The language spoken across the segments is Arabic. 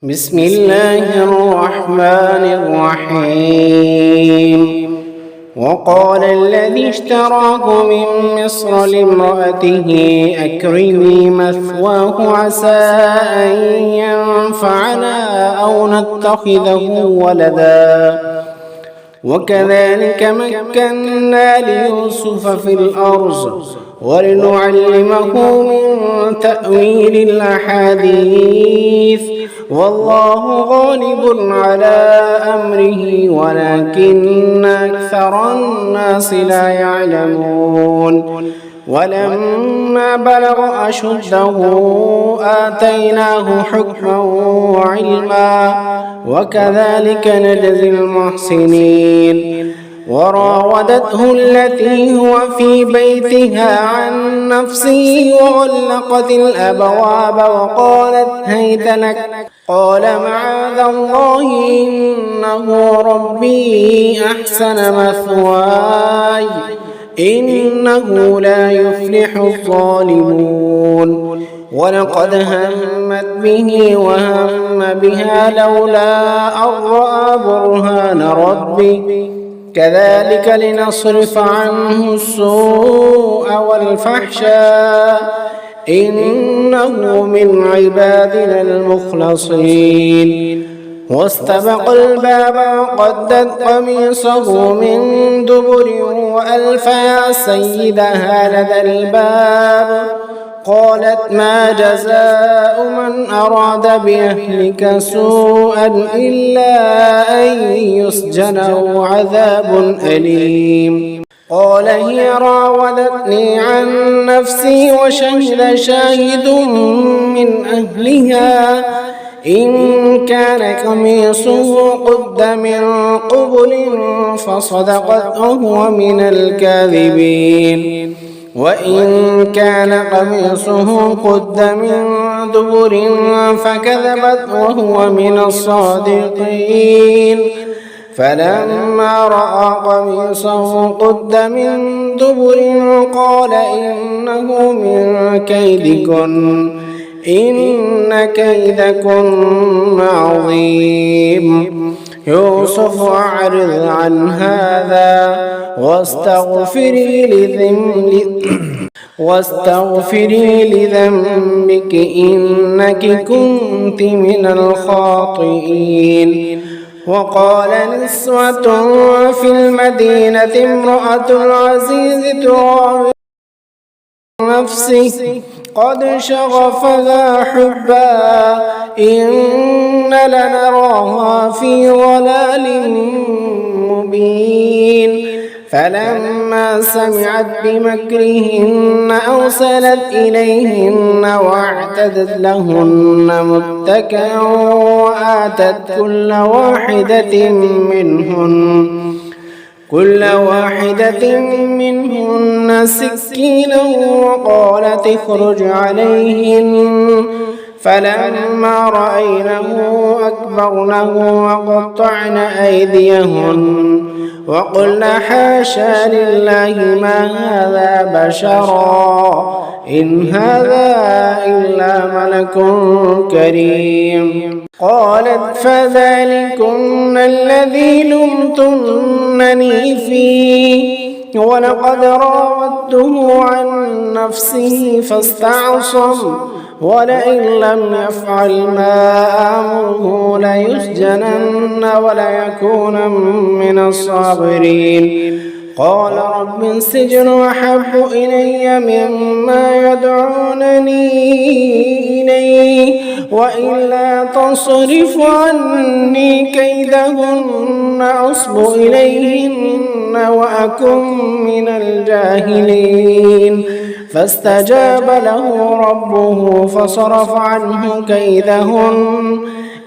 بسم الله الرحمن الرحيم. وقال الذي اشتراه من مصر لامرأته أكرمي مثواه عسى أن ينفعنا أو نتخذه ولدا وكذلك مكنا ليوسف في الأرض ولنعلمه من تأويل الأحاديث والله غالب على أمره ولكن أكثر الناس لا يعلمون. ولما بلغ أشده آتيناه حكما وعلما وكذلك نجزي المحسنين. وراودته التي هو في بيتها عن نفسه وغلقت الأبواب وقالت هيت لك قال معاذ الله إنه ربي أحسن مثواي إنه لا يفلح الظالمون. ولقد همت به وهم بها لولا أن رأى برهان ربه كذلك لنصرف عنه السوء والفحشاء إنه من عبادنا المخلصين. واستبق الباب وقدت قميصه من دبر وألف يا سيدها لدى الباب قالت ما جزاء من أراد بأهلك سوءا إلا أن يسجن أو عذاب أليم. قال هي راودتني عن نفسي وشهد شاهد من أهلها إن كان قميصه قد من قبل فصدقت وهو من الكاذبين وإن كان قميصه قد من دبر فكذبت وهو من الصادقين. فلما رأى قميصه قد من دبر قال إنه من كيدكن إن كيدكن عظيم. يوسف أعرض عن هذا واستغفري لذنبك إنك كنت من الخاطئين. وقال نسوة في المدينة امرأة العزيز تراود نفسه قد شغفها حبا إن لنراها في ضلال مبين. فلما سمعت بمكرهن أرسلت إليهن واعتدت لهن متكئا وآتت كل واحدة منهن سكينا وقالت اخرج عليهن فلما رأينه أكبرنه وقطعن أيديهن وقلنا حاشا لله ما هذا بشرا إن هذا إلا ملك كريم. قالت فذلكن الذي لمتنني فيه ولقد راودته عن نفسه فاستعصم ولئن لم يفعل ما آمره ليسجنن وليكون من الصاغرين. قال رب السجن أحب إلي مما يدعونني إليه وإلا تصرف عني كيدهن أصب إليهن وأكن من الجاهلين. فاستجاب له ربه فصرف عنه كيدهن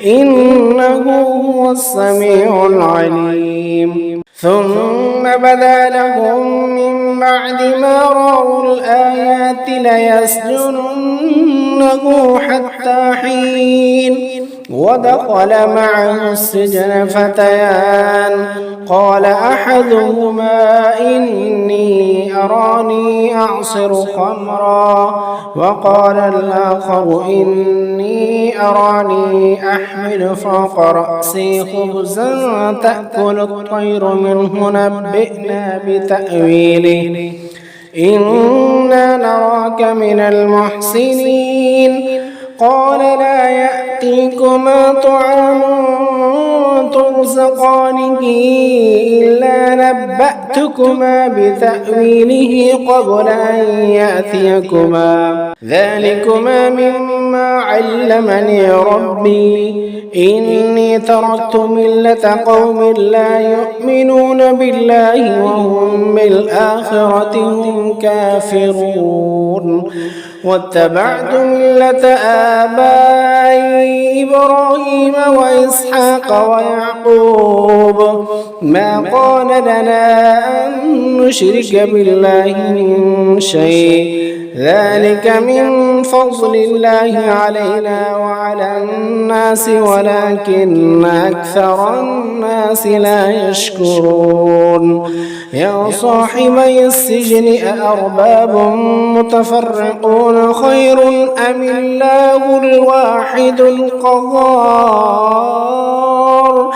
إنه هو السميع العليم. ثم بدا لهم من بعد ما رأوا الآيات ليسجننه حتى حين ودخل معه السجن فتيان قال أحدهما إني أراني أعصر خمرا وقال الآخر إني أراني أحمل فوق رأسي خبزا تأكل الطير منه نبئنا بتأويله إنا نراك من المحسنين قال لا يأتيكما طعام ترزقانه إلا نبأتكما بتأويله قبل أن يأتيكما ذلكما مما علمني ربي إني تركت ملة قوم لا يؤمنون بالله وهم بالآخرة هم كافرون واتبعت ملة آبائي إبراهيم وإسحاق ويعقوب ما كان لنا أن نشرك بالله من شيء ذلك من فضل الله علينا وعلى الناس ولكن أكثر الناس لا يشكرون يا صاحبي السجن أأرباب متفرقون خير أم الله الواحد القهار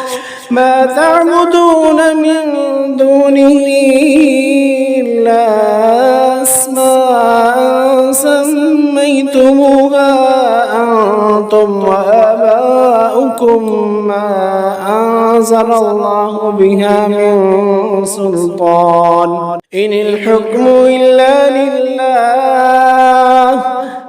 ما تعبدون من دونه إلا أسماء سميتموها أنتم وآباؤكم ما أنزل الله بها من سلطان إن الحكم إلا لله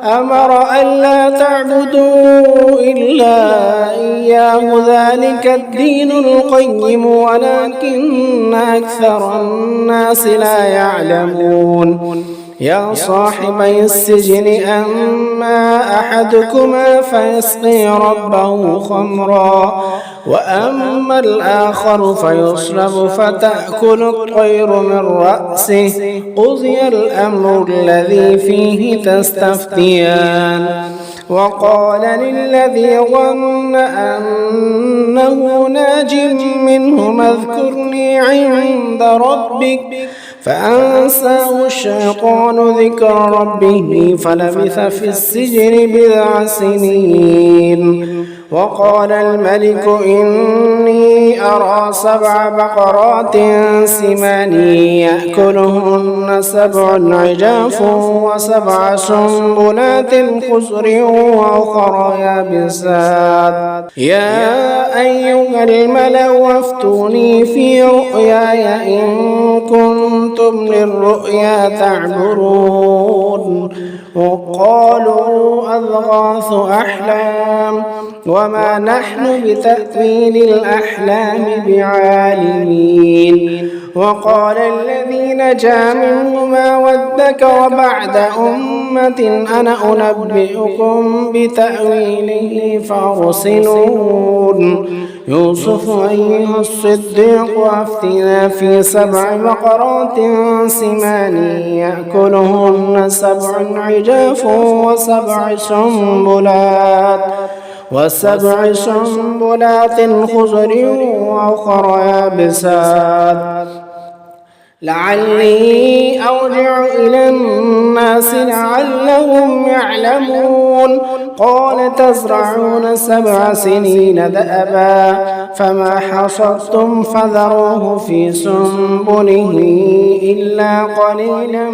أمر ألا تعبدوا إلا إياه ذلك الدين القيم ولكن أكثر الناس لا يعلمون يا صاحبي السجن أما أحدكما فيسقي ربه خمرا وأما الآخر فيصلب فتأكل الطير من رأسه قضي الأمر الذي فيه تستفتيان وقال للذي ظن أنه ناج منهما اذكرني عند ربك فأنساه الشيطان ذكر ربه فلبث في السجن بضع سنين وقال الملك إني أرى 7 بقرات سمان يأكلهن 7 عجاف و7 سنبلات خضر وأخرى يابسات يا أيها الملأ وافتوني في رؤياي إن كنتم للرؤيا تعبرون وقالوا أضغاث أحلام وما نحن بتأويل الأحلام بعالمين وقال الذي نجا منهما وادكر بعد أمة أنا أنبئكم بتأويله فارسلون يوسف أيها الصديق أفتنا في 7 بقرات سمان يأكلهن 7 عجاف و7 سنبلات خضر وأخرى يابسات لعلي أرجع إلى الناس لعلهم يعلمون قال تزرعون 7 سنين دأبا فما حصدتم فذروه في سنبله إلا قليلا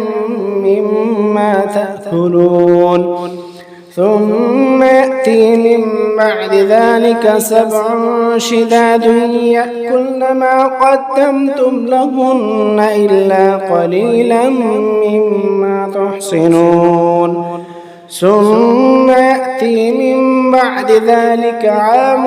مما تأكلون ثم يأتي من بعد ذلك 7 شداد يأكلن ما قدمتم لهن إلا قليلا مما تحصنون ثم يأتي من بعد ذلك عام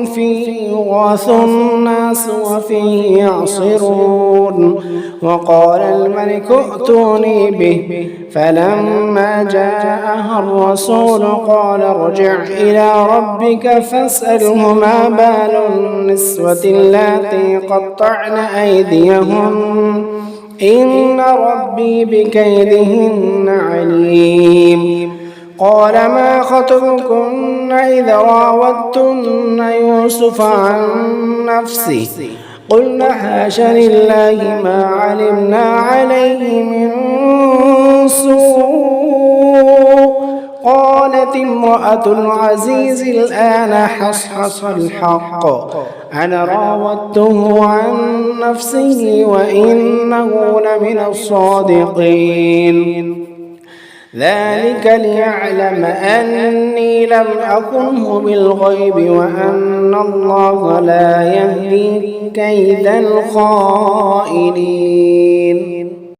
فيه يغاث الناس وفيه يعصرون وقال الملك ائتوني به فلما جاءها الرسول قال ارجع إلى ربك فاسأله ما بال النسوة اللاتي قطعن أيديهن إن ربي بكيدهن عليم قال ما خطبكن إذ راوتن يوسف عن نفسه قلنا حاش لله ما علمنا عليه من سوء قالت امرأة العزيز الآن حصحص الحق أنا راودته عن نفسه وإنه لمن الصادقين ذلك ليعلم أني لم أخنه بالغيب وأن الله لا يهدي كيد الخائنين.